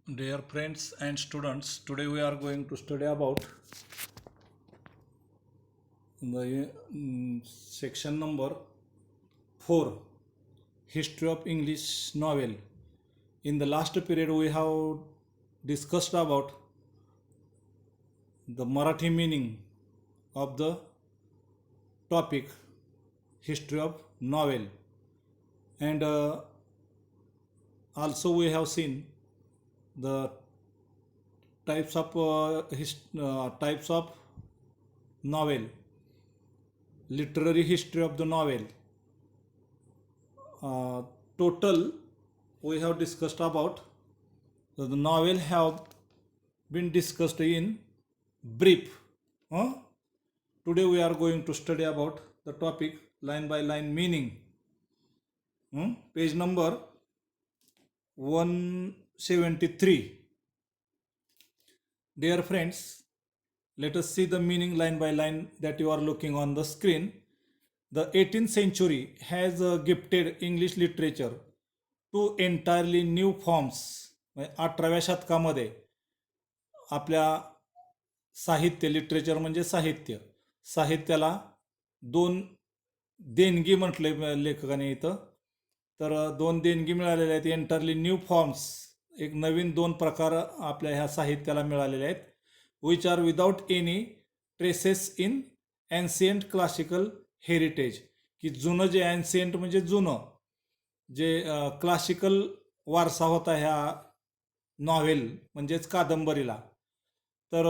Dear friends and students, today we are going to study about the section number 4, History of English Novel. In the last period, we have discussed about the Marathi meaning of the topic History of Novel, and also we have seen the types of novel, literary history of the novel. Total we have discussed about the novel have been discussed in brief. Today we are going to study about the topic line by line meaning. Page number 173. Dear friends, let us see the meaning line by line that you are looking on the screen. The 18th century has gifted English literature two entirely new forms. 18व्या शतकामध्ये आपल्या साहित्य, literature म्हणजे साहित्याला दोन देणगी म्हटले लेखकाने इथं. तर दोन देणगी मिळालेल्या आहेत. एंटायरली न्यू फॉर्म्स, एक नवीन दोन प्रकार आपल्या ह्या साहित्याला मिळालेले आहेत. Which are without any traces in ancient classical heritage, की जुनं जे एन्शियंट म्हणजे जुनं जे क्लासिकल वारसा होता ह्या नॉव्हेल म्हणजेच कादंबरीला, तर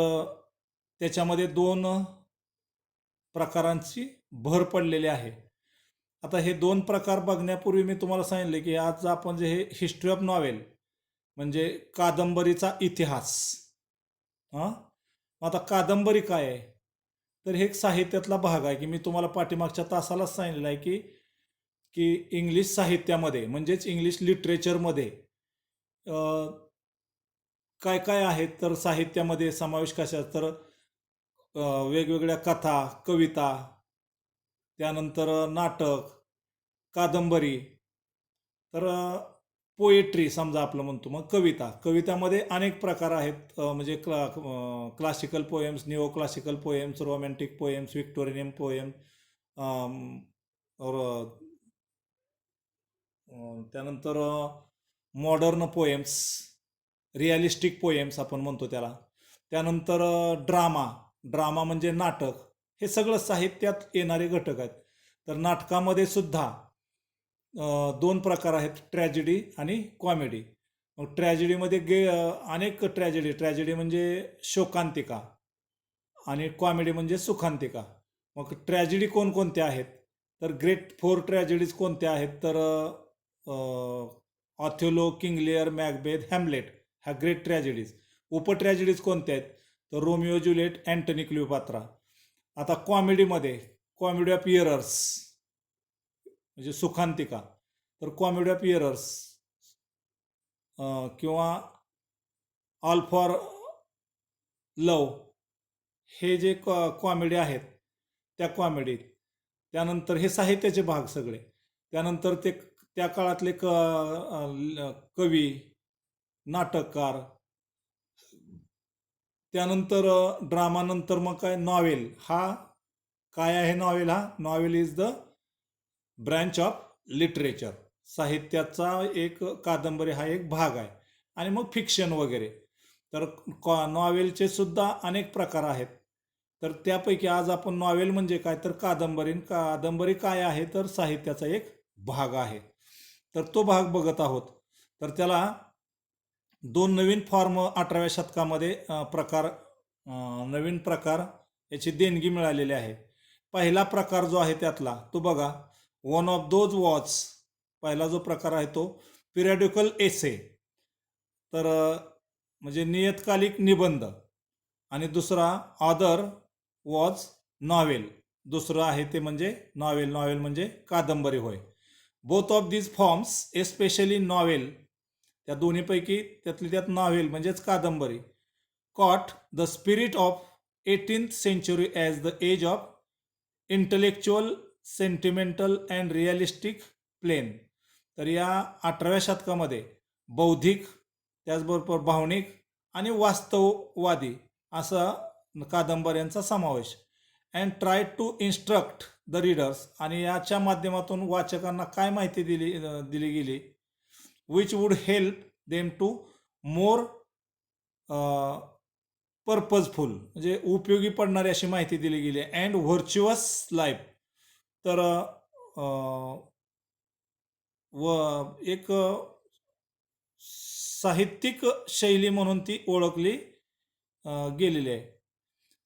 त्याच्यामध्ये दोन प्रकारांची भर पडलेली आहे. आता हे दोन प्रकार बघण्यापूर्वी मी तुम्हाला सांगितले की आज आपण जे हे हिस्ट्री ऑफ नॉव्हेल म्हणजे कादंबरीचा इतिहास. आता कादंबरी काय आहे, तर हे एक साहित्यातला भाग आहे की मी तुम्हाला पाठीमागच्या तासालाच सांगितलेलं आहे की की इंग्लिश साहित्यामध्ये म्हणजेच इंग्लिश लिटरेचरमध्ये काय काय आहेत. तर साहित्यामध्ये समावेश कशा, तर वेगवेगळ्या कथा, कविता, त्यानंतर नाटक, कादंबरी, तर पोएट्री समजा आपलं म्हणतो, मग कवितामध्ये अनेक प्रकार आहेत. म्हणजे classical poems, neo classical poems, romantic poems, Victorian poem, त्यानंतर मॉडर्न पोएम्स, रिअलिस्टिक पोएम्स आपण म्हणतो त्याला. त्यानंतर ड्रामा म्हणजे नाटक. हे सगळं साहित्यात येणारे घटक आहेत. तर नाटकामध्ये सुद्धा दोन प्रकार आहेत, ट्रॅजेडी आणि कॉमेडी. मग ट्रॅजेडीमध्ये अनेक ट्रॅजेडी म्हणजे शोकांतिका आणि कॉमेडी म्हणजे सुखांतिका. मग ट्रॅजेडी कोणकोणत्या आहेत, तर ग्रेट 4 ट्रॅजेडीज कोणत्या आहेत, तर Othello, king Lear, Macbeth, Hamlet, ह्या ग्रेट ट्रॅजेडीज. उपट्रॅजेडीज कोणत्या आहेत, तर रोमिओ ज्युलिएट, अँटनी क्लिओपात्रा. आता कॉमेडीमध्ये कॉमेडी ऑफ इयरर्स म्हणजे सुखांतिका, तर कॉमेडी ऑफ इयरर्स किंवा ऑल फॉर लव, हे जे कॉमेडी आहेत त्या कॉमेडीत. त्यानंतर हे साहित्याचे भाग सगळे. त्यानंतर ते त्या काळातले कवी, नाटककार. त्यानंतर ड्रामानंतर मग काय, नॉवेल. हा काय आहे novel? Novel is the branch of literature. साहित्याचा एक कादंबरी हा एक भाग आहे. आणि मग फिक्शन वगैरे. तर नॉवेलचे सुद्धा अनेक प्रकार आहेत. तर त्यापैकी आज आपण नॉवेल म्हणजे काय, तर कादंबरी काय आहे, तर साहित्याचा एक भाग आहे. तर तो भाग बघत आहोत. तर त्याला दोन नवीन फॉर्म 18व्या शतकामध्ये नवीन प्रकार याची देणगी मिळालेली आहे. पहिला प्रकार जो आहे त्यातला तो बघा, वन ऑफ दोज वॉज. पहिला जो प्रकार आहे तो पिरियडिकल एसे, तर म्हणजे नियतकालिक निबंध. आणि दुसरा ऑदर वॉज नॉवेल. दुसरं आहे ते म्हणजे नॉवेल म्हणजे कादंबरी होय. Both of these forms, especially novel, त्या दोन्हीपैकी त्यातली त्यात नॉवेल म्हणजेच कादंबरी, caught the spirit of 18th century as the age of intellectual, sentimental and realistic plane. तर या 18व्या शतकामध्ये बौद्धिक, त्याचबरोबर भावनिक आणि वास्तववादी असा कादंबऱ्यांचा समावेश. And try to instruct the readers, आणि याच्या माध्यमातून वाचकांना काय माहिती दिली गेली, which would help them to more purposeful, म्हणजे उपयोगी पडणारी अशी माहिती दिली गेली. अँड व्हर्च्युअस लाईफ, तर व एक साहित्यिक शैली म्हणून ती ओळखली गेलेली आहे.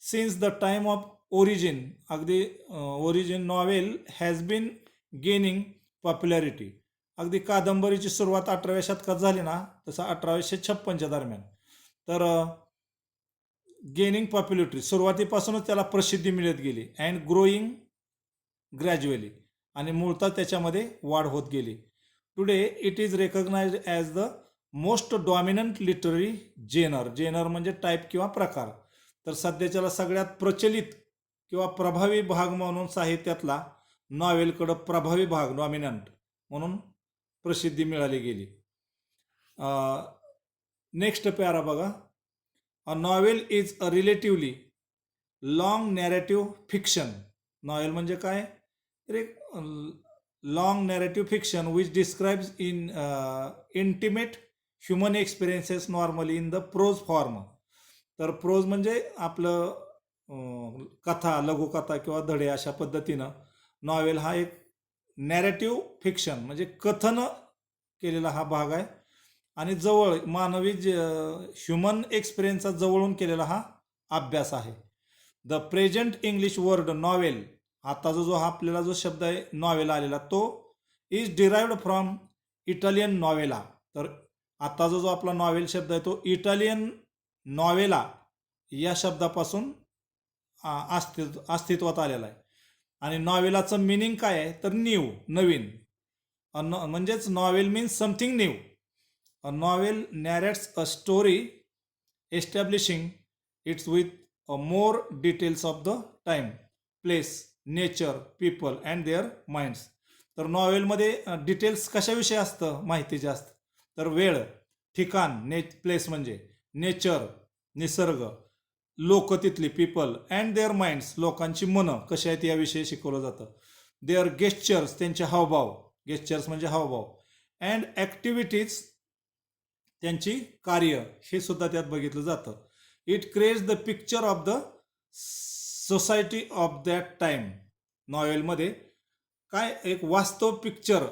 Since the time of origin, अगदी origin novel has been gaining popularity. अगदी कादंबरीची सुरुवात 18व्या शतकात झाली ना, तसं 1856च्या दरम्यान. तर गेनिंग पॉप्युलॅरिटी, सुरुवातीपासूनच त्याला प्रसिद्धी मिळत गेली. अँड ग्रोईंग ग्रॅज्युअली, आणि मूळतः त्याच्यामध्ये वाढ होत गेली. Today it is recognised as the most dominant literary genre. Genre म्हणजे टाईप किंवा प्रकार. तर सध्याच्याला सगळ्यात प्रचलित किंवा प्रभावी भाग म्हणून साहित्यातला नॉवेलकडं प्रभावी भाग, डॉमिनंट म्हणून प्रसिद्धी मिळाली गेली. नेक्स्ट पॅरा बघा. A novel is a relatively long narrative fiction. Novel म्हणजे काय, तर एक long narrative fiction which describes in intimate human experiences normally in the prose form. तर प्रोज म्हणजे आपलं कथा, लघुकथा किंवा धडे अशा पद्धतीनं नॉवेल हा एक नॅरेटिव्ह फिक्शन म्हणजे कथन केलेला हा भाग आहे, आणि जवळ मानवी ह्युमन एक्सपिरियन्सचा जवळून केलेला हा अभ्यास आहे. The present English word novel, आताचा जो हा आपल्याला जो शब्द आहे नॉवेला आलेला, तो is derived from Italian novella. तर आताचा जो आपला नॉवेल शब्द आहे तो इटालियन नॉवेला या शब्दापासून अस्तित्वात आलेला आहे. आणि नॉवेलाचं मिनिंग काय आहे, तर न्यू, नवीन. म्हणजेच novel means something new. A novel narrates a story establishing its with more details of the time, place, nature, people and their minds. तर नॉवेलमध्ये डिटेल्स कशाविषयी असतं, माहिती जास्त, तर वेळ, ठिकाण, प्लेस म्हणजे नेचर, निसर्ग, लोक तिथली, पीपल अँड देअर माइंड्स, लोकांची मनं कशी आहेत याविषयी शिकवलं जातं. देअर गेस्चर्स, त्यांचे हावभाव, गेस्चर्स म्हणजे हावभाव, अँड ॲक्टिव्हिटीज, त्यांची कार्य, हे सुद्धा त्यात बघितलं जातं. It creates the picture of the society of that time. नॉवेलमध्ये काय एक वास्तव पिक्चर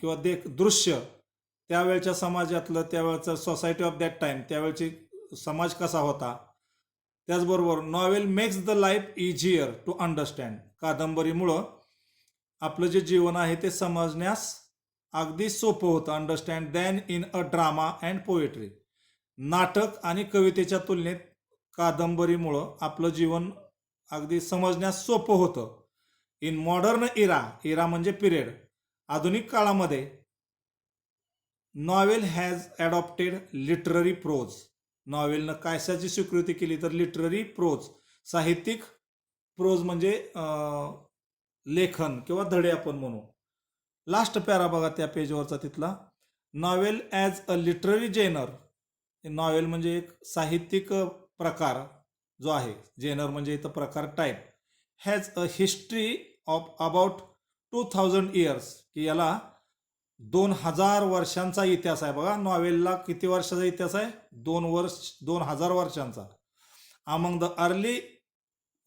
किंवा दृश्य त्यावेळच्या समाजातलं, त्यावेळचं सोसायटी ऑफ दॅट टाइम, त्यावेळची समाज कसा होता. त्याचबरोबर novel makes the life easier to understand. कादंबरीमुळं आपलं जे जीवन आहे ते समजण्यास अगदी सोपं होतं, understand, than in a drama and poetry. नाटक आणि कवितेच्या तुलनेत कादंबरीमुळं आपलं जीवन अगदी समजण्यास सोपं होतं. इन मॉडर्न इरा म्हणजे पिरियड, आधुनिक काळामध्ये novel has adopted literary prose. नॉवेलनं कशाची स्वीकृती केली, तर लिटररी प्रोज, साहित्यिक प्रोज म्हणजे लेखन किंवा धडे आपण म्हणू. लास्ट पॅरा बघा त्या पेजवरचा तिथला. Novel as a literary genre. Novel म्हणजे एक साहित्यिक प्रकार जो आहे, जेनर म्हणजे इथं प्रकार, type, has a history of about 2000 years, की याला 2000 वर्षांचा इतिहास आहे. बघा नॉवेलला किती वर्षाचा इतिहास आहे, 2000 वर्षांचा. Among the early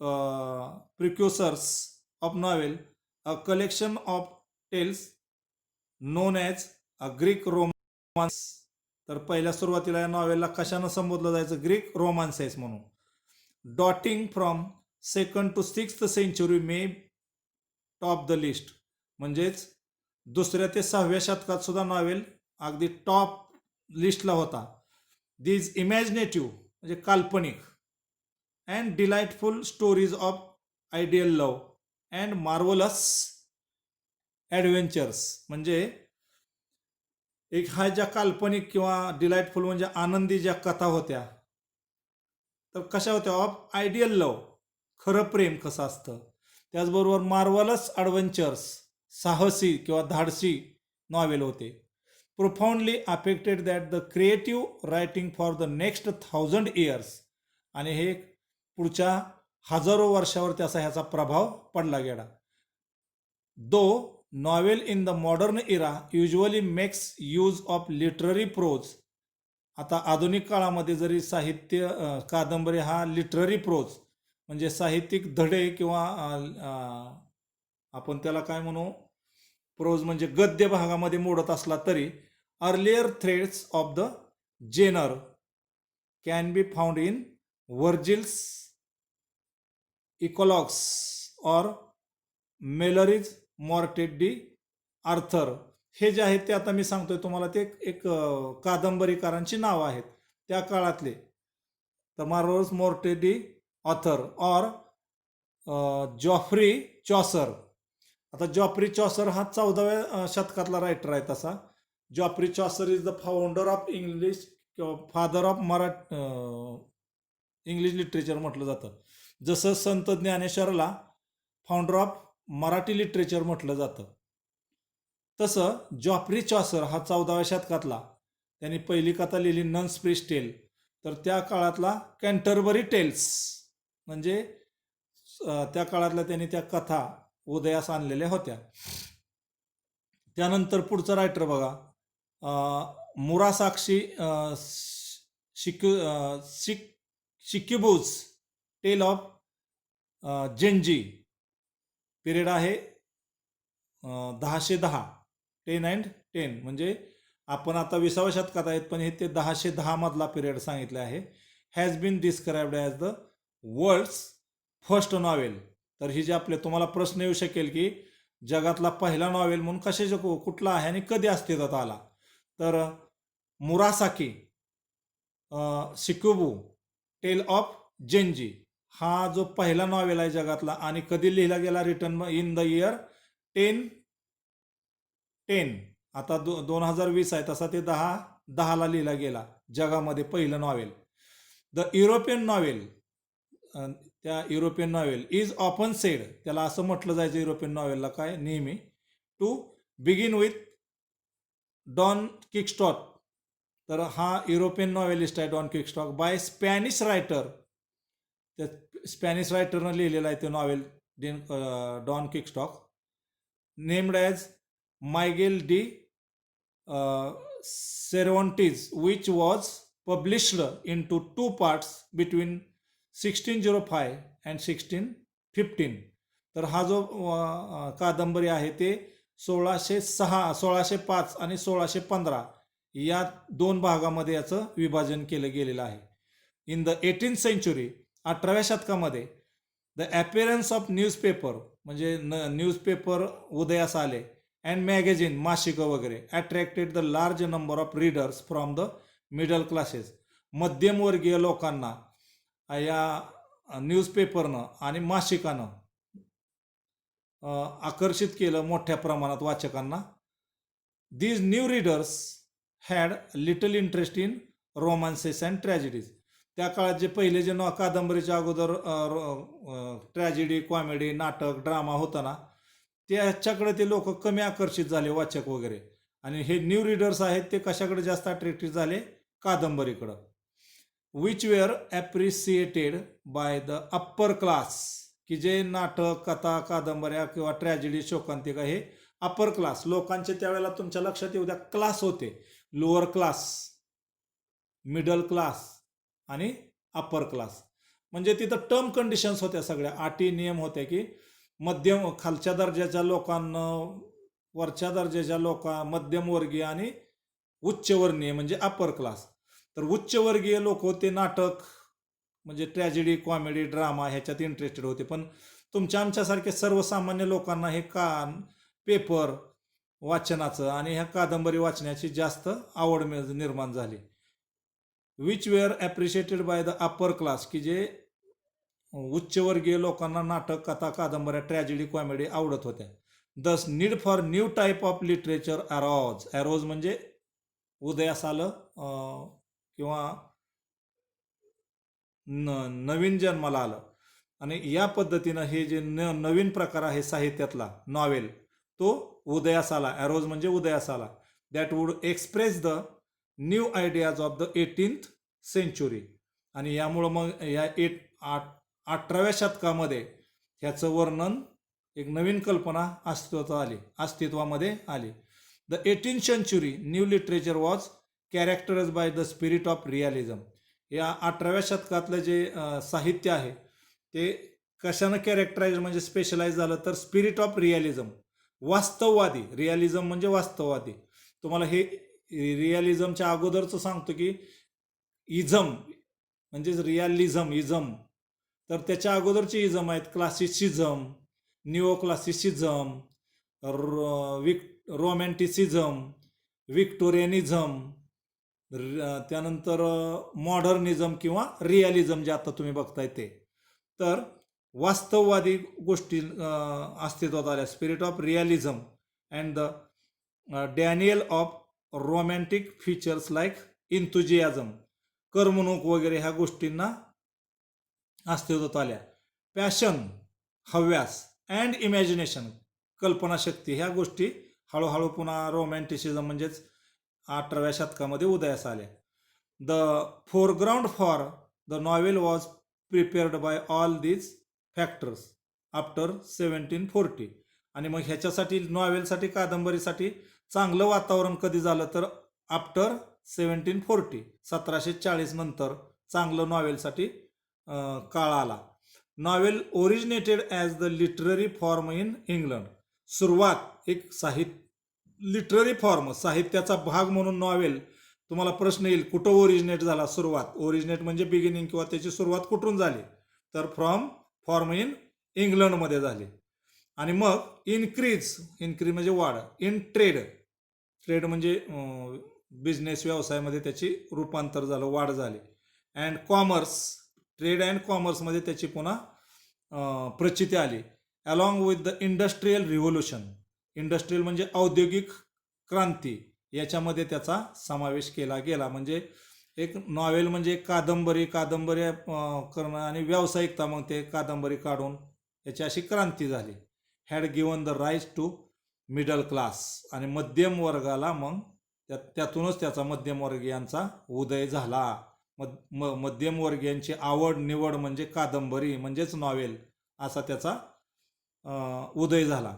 precursors of novel, a collection of tales known as a Greek romance. तर पहिल्या सुरुवातीला या नॉवेलला कशानं संबोधलं जायचं, ग्रीक रोमान्सेस म्हणून. Dating from 2nd to 6th century may top the list. म्हणजेच 2ऱ्या ते 6व्या शतकात सुद्धा नॉवेल अगदी टॉप लिस्टला होता. दीज इमॅजिनेटिव्ह म्हणजे काल्पनिक, and delightful stories of ideal love and marvellous adventures. म्हणजे एक हा ज्या काल्पनिक किंवा डिलाइटफुल म्हणजे आनंदी ज्या कथा होत्या, तर कशा होत्या, ऑफ आयडियल लव्ह, खरं प्रेम कसं असतं. त्याचबरोबर मार्वलस ॲडव्हेंचर्स, साहसी किंवा धाडसी नॉवेल होते. profoundly affected that the creative writing for the next 1,000 years. आणि हे पुढच्या हजारो वर्षावर त्याचा ह्याचा प्रभाव पडला गेला. Though novel in the modern era usually makes use of literary prose. आता आधुनिक काळामध्ये जरी साहित्य कादंबरी हा लिटररी प्रोज म्हणजे साहित्यिक धडे किंवा आपण त्याला काय म्हणू, प्रोज म्हणजे गद्य भागामध्ये मोडत असला तरी earlier threads of the genre can be found in Virgil's eclogues और मेलरीज मॉर्टेड डी आर्थर. हे जे आहेत ते आता मी सांगतोय तुम्हाला ते एक कादंबरीकारांची नावं आहेत त्या काळातले. तर मार्वल्स मॉर्टेड डी ऑथर और जॉफ्री चॉसर. आता जॉफ्री चॉसर हा 14व्या शतकातला रायटर आहे. तसा Geoffrey Chaucer is the founder of English किंवा फादर ऑफ इंग्लिश लिटरेचर म्हटलं जातं. जसं संत ज्ञानेश्वरला फाउंडर ऑफ मराठी लिटरेचर म्हटलं जातं, तसं जॉफ्री चॉसर हा 14व्या शतकातला. त्यांनी पहिली कथा लिहिली नन्स प्रीस्ट टेल. तर त्या काळातला कॅन्टरबरी टेल्स म्हणजे त्या काळातल्या त्यांनी त्या कथा उदयास आणलेल्या होत्या. त्यानंतर पुढचा रायटर बघा, मुरासाक्षी शिक्युबूज टेल ऑफ जेंजी. पिरियड आहे 1010, 10 and 10 म्हणजे आपण आता 20व्या शतकात आहेत पण हे ते 1010 मधला पिरियड सांगितले आहे. Has been described as the world's first novel. तर ही जे आपले तुम्हाला प्रश्न येऊ शकेल की जगातला पहिला नॉवेल म्हणून कशाचे कुठला आहे आणि कधी अस्तित्वात आला. तर मुरासाकी शिकुबू टेल ऑफ जेंजी हा जो पहिला नॉवेल आहे जगातला आणि कधी लिहिला गेला, रिटन इन द इयर 1010. आता 2020 आहे तसा ते 1010ला लिहिला गेला जगामध्ये पहिलं नॉवेल. द युरोपियन नॉवेल, त्या European novel is often said, त्याला असं म्हटलं जायचं युरोपियन नॉवेलला काय नेहमी, to begin with Don Quixote. तर हा युरोपियन नॉवेलिस्ट आहे Don Quixote by Spanish writer. त्या स्पॅनिश रायटरनं लिहिलेलं आहे ते नॉवेल Don Quixote. Named as Miguel de Cervantes which was published in two 2 parts between 1605 and 1615. तर हा जो कादंबरी आहे ते 1605 आणि 1615 या 2 भागामध्ये याचं विभाजन केलं गेलेलं आहे. इन द 18th century 18व्या शतकामध्ये द ॲपिअरन्स ऑफ न्यूजपेपर म्हणजे न्यूजपेपर उदयास आले अँड मॅगझिन मासिकं वगैरे attracted the large number of readers from the middle classes. मध्यमवर्गीय लोकांना या न्यूजपेपरनं आणि मासिकानं आकर्षित केलं मोठ्या प्रमाणात वाचकांना. These new readers had little interest in romances and tragedies. त्या काळात जे पहिले जे कादंबरीच्या अगोदर ट्रॅजेडी, कॉमेडी, नाटक, ड्रामा होता ना, त्याच्याकडे ते लोक कमी आकर्षित झाले वाचक वगैरे. आणि हे न्यू रीडर्स आहेत ते कशाकडे जास्त अट्रॅक्टिव्ह झाले, कादंबरीकडं. Which were appreciated by the upper class, की जे नाटक, कथा, कादंबऱ्या किंवा ट्रॅजेडी, शोकांतिका हे अप्पर क्लास लोकांचे त्यावेळेला तुमच्या लक्षात येऊ द्या क्लास होते. लोअर क्लास, मिडल क्लास आणि अप्पर क्लास. म्हणजे तिथं टर्म कंडिशन्स होत्या, सगळ्या अटी नियम होत्या की मध्यम खालच्या दर्जाच्या लोकांना, वरच्या दर्जाच्या मध्यमवर्गीय आणि उच्चवर्णीय म्हणजे अप्पर क्लास. तर उच्चवर्गीय लोक होते नाटक म्हणजे ट्रॅजेडी, कॉमेडी, ड्रामा ह्याच्यात इंटरेस्टेड होते. पण तुमच्या आमच्यासारखे सर्वसामान्य लोकांना हे पेपर वाचनाचं आणि ह्या कादंबरी वाचण्याची जास्त आवड निर्माण झाली. Which were appreciated by the upper class, की जे उच्चवर्गीय लोकांना नाटक, कथा, कादंबऱ्या, ट्रॅजेडी, कॉमेडी आवडत होत्या. Thus need for new type of literature arose. Arose म्हणजे उदयास आलं किंवा नवीन जन्माला आलं. आणि या पद्धतीनं हे जे नवीन प्रकार आहे साहित्यातला नॉवेल तो उदयास आला. अरोज म्हणजे उदयास आला. That would express the new ideas of the 18th century. आणि यामुळं मग या 18व्या शतकामध्ये ह्याचं वर्णन, एक नवीन कल्पना अस्तित्वामध्ये आली. The 18th century new literature was characterise by the spirit of realism. या 18व्या शतकातलं जे साहित्य आहे ते कशानं कॅरेक्टराइज म्हणजे स्पेशलाइज झालं तर स्पिरिट ऑफ रिअलिझम, वास्तववादी. रिअलिझम म्हणजे वास्तववादी. तुम्हाला हे रिअलिझमच्या अगोदरचं सांगतो की इझम म्हणजेच इझम, तर त्याच्या अगोदरचे इझम आहेत क्लासिसिझम, निओ क्लासिसिझम, रोमॅन्टिसिझम, विक्टोरियनिझम, त्यानंतर मॉडर्निझम किंवा रिअलिझम जे आता तुम्ही बघताय ते. तर वास्तववादी गोष्टी अस्तित्वात आल्या, spirit of realism and the denial of romantic features like enthusiasm, कर्मणूक वगैरे ह्या गोष्टींना अस्तित्वात आल्या. पॅशन, हव्यास, अँड इमॅजिनेशन, कल्पनाशक्ती, ह्या गोष्टी हळूहळू पुन्हा रोमॅन्टिसिझम म्हणजेच 18व्या शतकामध्ये उदयास आल्या. The foreground for the novel was prepared by all these factors after 1740. आणि मग ह्याच्यासाठी नॉवेलसाठी, कादंबरीसाठी चांगलं वातावरण कधी झालं तर आफ्टर 1740, 1740 नंतर चांगलं नॉवेलसाठी काळ आला. Novel originated as the literary form in England. सुरुवात एक लिटररी फॉर्म, साहित्याचा भाग म्हणून नॉवेल. तुम्हाला प्रश्न येईल कुठं ओरिजिनेट झाला, सुरुवात. ओरिजिनेट म्हणजे बिगिनिंग किंवा त्याची सुरुवात कुठून झाली, तर फॉर्म इन इंग्लंडमध्ये झाली. आणि मग इन्क्रीज म्हणजे वाढ. इन ट्रेड म्हणजे बिझनेस, व्यवसायामध्ये त्याची रूपांतर झालं, वाढ झाली. अँड कॉमर्स, ट्रेड अँड कॉमर्समध्ये त्याची पुन्हा प्रचिती आली. Along with the industrial revolution. Industrial म्हणजे औद्योगिक क्रांती, याच्यामध्ये त्याचा समावेश केला गेला. म्हणजे एक नॉवेल म्हणजे एक कादंबरी करणं आणि व्यावसायिकता, मग ते कादंबरी काढून याची अशी क्रांती झाली. Had given the rise to middle class. आणि मध्यम वर्गाला मग त्यातूनच त्याचा मध्यमवर्गीयांचा उदय झाला. मध्यमवर्गीयांची आवड निवड म्हणजे कादंबरी म्हणजेच नॉवेल, असा त्याचा उदय झाला.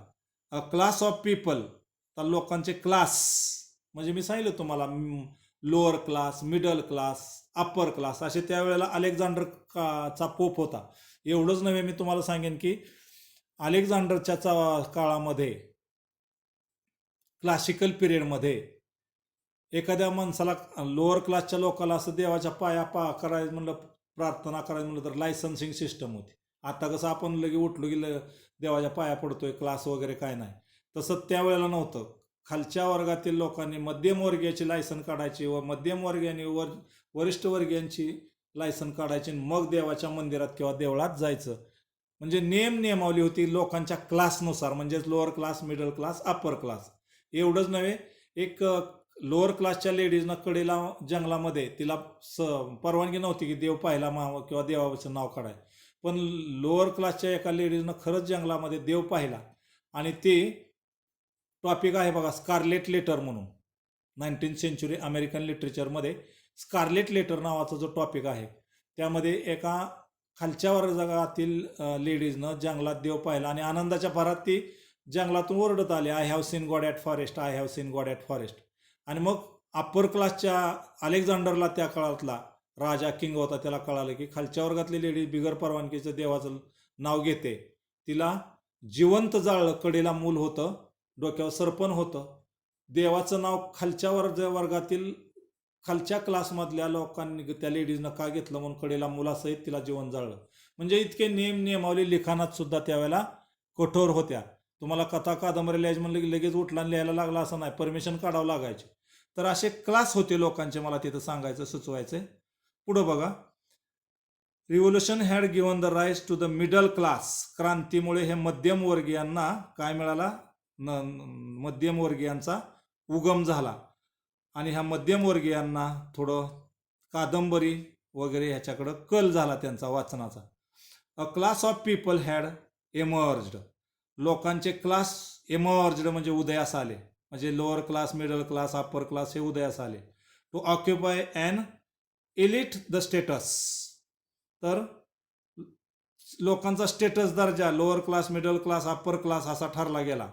अ क्लास ऑफ पीपल, तर लोकांचे क्लास म्हणजे मी सांगितलं तुम्हाला, lower class, middle class, upper class, असे त्यावेळेला अलेक्झांडर चा पोप होता. एवढंच नव्हे, मी तुम्हाला सांगेन की अलेक्झांडरच्या काळामध्ये, क्लासिकल पिरियडमध्ये, एखाद्या माणसाला, लोअर क्लासच्या लोकांना असं देवाच्या पाया करायचं म्हणलं, प्रार्थना करायचं म्हणलं तर लायसन्सिंग सिस्टम होती. आता कसं आपण लगे उठलो की देवाच्या पाया पडतोय, क्लास वगैरे काय नाही, तसं त्यावेळेला नव्हतं. खालच्या वर्गातील लोकांनी मध्यमवर्गीयाची लायसन काढायची व मध्यमवर्गीयांनी वरिष्ठ वर्गीयांची लायसन काढायची, मग देवाच्या मंदिरात किंवा देवळात जायचं. म्हणजे नियमावली होती लोकांच्या क्लासनुसार, म्हणजेच lower class, middle class, upper class. एवढंच नव्हे, एक लोअर क्लासच्या लेडीजनं कडेला जंगलामध्ये, तिला परवानगी नव्हती की देव पाहिला किंवा देवाचं नाव काढाय, पण लोअर क्लासच्या एका लेडीजनं खरंच जंगलामध्ये देव पाहिला. आणि ते टॉपिक आहे बघा, स्कारलेट लेटर म्हणून. 19th century अमेरिकन लिटरेचरमध्ये स्कारलेट लेटर नावाचा जो टॉपिक आहे, त्यामध्ये एका खालच्या वर्गातील लेडीजनं जंगलात देव पाहिला आणि आनंदाच्या भरात ती जंगलातून ओरडत आली, I have seen God at forest, I have seen God at forest. आणि मग अप्पर क्लासच्या अलेक्झांडरला, त्या काळातला राजा किंग होता, त्याला कळालं की खालच्या वर्गातली लेडीज बिगर परवानगीचं देवाचं नाव घेते. तिला जिवंत जाळलं, कडेला मूल होतं, डोक्यावर सरपण होतं. देवाचं नाव खालच्या वर्गातील, खालच्या क्लासमधल्या लोकांनी, त्या लेडीजनं का घेतलं म्हणून कडेला मुलासहित तिला जीवन जाळलं. म्हणजे इतके नियमावली लिखाणात सुद्धा त्यावेळेला कठोर होत्या. तुम्हाला कथा कादंबरी लिहायची म्हणलं की लगेच उठला लिहायला लागला असं नाही, परमिशन काढावं लागायचे. तर असे क्लास होते लोकांचे, मला तिथं सांगायचं, सुचवायचं. पुढं बघा, revolution had given the rise to the middle class. क्रांतीमुळे हे मध्यमवर्गीयांना काय मिळाला, मध्यमवर्गीयांचा उगम झाला. आणि ह्या मध्यमवर्गीयांना थोडं कादंबरी वगैरे ह्याच्याकडं कल झाला त्यांचा वाचनाचा. A class of people had emerged. लोकांचे क्लास एमर्ज्ड म्हणजे उदयास आले, म्हणजे lower class, middle class, upper class हे उदयास आले. To occupy and elite the status. तर लोकांचा स्टेटस दर्जा lower class, middle class, upper class असा ठरला गेला.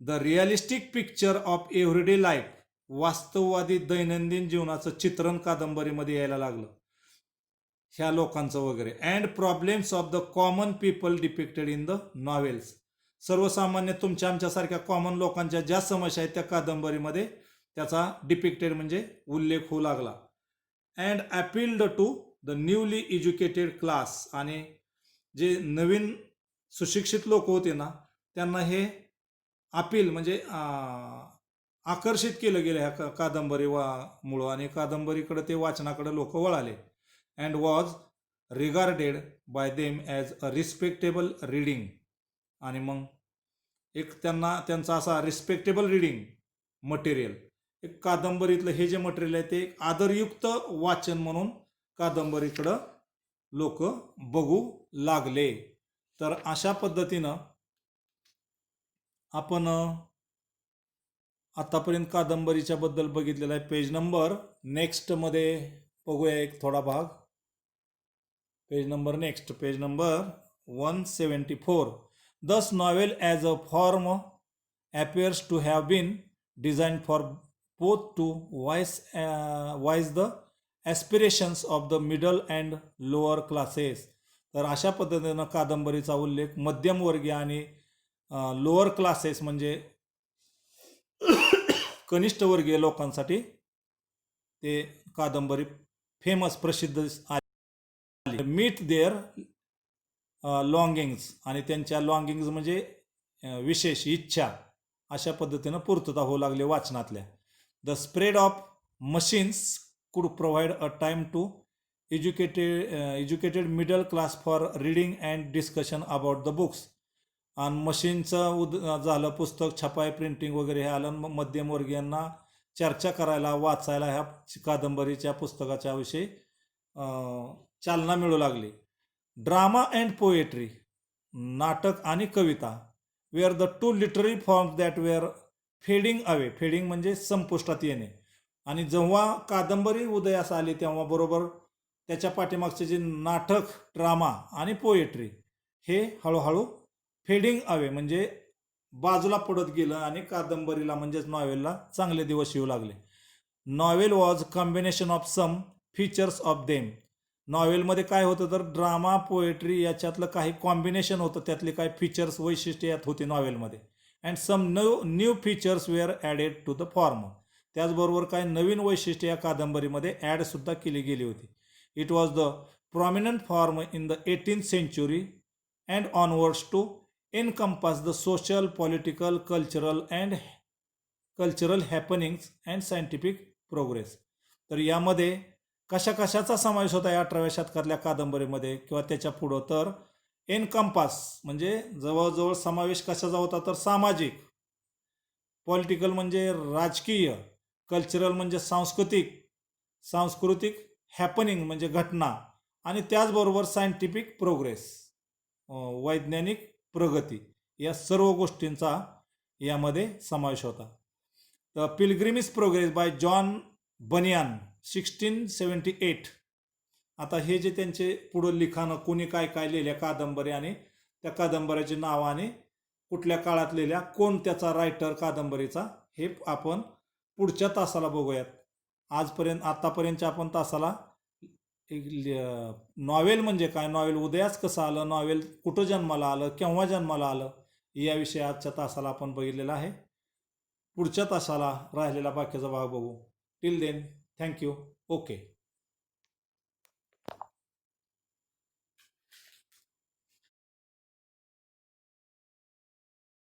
The realistic picture of everyday life. वास्तववादी दैनंदिन जीवनाचं चित्रण कादंबरीमध्ये यायला लागलं ह्या लोकांचं वगैरे. And problems of the common people depicted in the novels. सर्वसामान्य तुमच्या आमच्यासारख्या कॉमन लोकांच्या ज्या समस्या आहेत त्या कादंबरीमध्ये त्याचा डिपिक्टेड म्हणजे उल्लेख होऊ लागला. And appealed to the newly educated class. आणि जे नवीन सुशिक्षित लोक होते ना त्यांना हे अपील म्हणजे आकर्षित केलं गेलं ह्या कादंबरी मुळं, आणि कादंबरीकडे ते वाचनाकडे लोक वळाले. And was regarded by them as a respectable reading. आणि मग एक त्यांचा असा रिस्पेक्टेबल रीडिंग मटेरियल, एक कादंबरीतलं हे जे मटेरियल आहे ते एक आदरयुक्त वाचन म्हणून कादंबरीकडं लोक बघू लागले. तर अशा पद्धतीनं आपण आतापर्यंत कादंबरीच्या बद्दल बघितलेला आहे. पेज नंबर नेक्स्ट मध्ये बघूया एक थोडा भाग. Page number 174. Thus novel as a form appears to have been designed for both to voice the aspirations of the middle and lower classes. तर अशा पद्धतीनं कादंबरीचा उल्लेख मध्यमवर्गीय आणि लोअर क्लासेस म्हणजे कनिष्ठ वर्गीय लोकांसाठी ते कादंबरी फेमस प्रसिद्ध आहे. Meet their longings. आणि त्यांच्या लॉंगिंग्स म्हणजे विशेष इच्छा अशा पद्धतीनं पूर्तता होऊ लागले वाचनातल्या. The spread of machines could provide a time to educated middle class for reading and discussion about the books. आणि मशीनचं झालं, पुस्तक छपाई, प्रिंटिंग वगैरे हे आलं, मध्यमवर्गीयांना चर्चा करायला, वाचायला ह्या कादंबरीच्या पुस्तकाच्या विषयी चालना मिळू लागली. Drama and poetry. नाटक आणि कविता. Were the two literary forms that were fading away. Fading म्हणजे संपुष्टात येणे. आणि जेव्हा कादंबरी उदयास आली तेव्हा बरोबर त्याच्या पाठीमागचे जे नाटक, ड्रामा आणि पोएट्री हे हळूहळू फेडिंग अवे म्हणजे बाजूला पडत गेलं आणि कादंबरीला म्हणजेच नॉवेलला चांगले दिवस येऊ लागले. Novel was combination of some features of them. नॉवेलमध्ये काय होतं तर ड्रामा, पोएट्री याच्यातलं काही कॉम्बिनेशन होतं, त्यातले काही फीचर्स, वैशिष्ट्ये यात होती नॉवेलमध्ये. And some new features were added to the form. त्याचबरोबर काही नवीन वैशिष्ट्ये या कादंबरीमध्ये ॲडसुद्धा केली गेली होती. It was the prominent form in the 18th century and onwards to encompass the social, political, cultural happenings and scientific progress. तर यामध्ये कशाचा समावेश होता या 18व्या शतकातल्या कादंबरीमध्ये किंवा त्याच्या पुढं तर एनकम्पास म्हणजे जवळजवळ समावेश कशाचा होता तर सामाजिक, पॉलिटिकल म्हणजे राजकीय, कल्चरल म्हणजे सांस्कृतिक हॅपनिंग म्हणजे घटना, आणि त्याचबरोबर सायंटिफिक प्रोग्रेस वैज्ञानिक प्रगती, या सर्व गोष्टींचा यामध्ये समावेश होता. The pilgrimage progress bye John बनियान 1678. आता हे जे त्यांचे पुढं लिखाणं कोणी काय लिहिल्या कादंबरी आणि त्या कादंबऱ्याची नावं आणि कुठल्या काळात लिहिल्या, कोण त्याचा रायटर कादंबरीचा, हे आपण पुढच्या तासाला बघूयात. आतापर्यंतच्या आपण तासाला नॉवेल म्हणजे काय, नॉवेल उदयास कसं आलं, नॉवेल कुठं जन्माला आलं, केव्हा जन्माला आलं, याविषयी आजच्या तासाला आपण बघितलेला आहे. पुढच्या तासाला राहिलेला बाकीचा भाग बघू. Till then, thank you. ओके.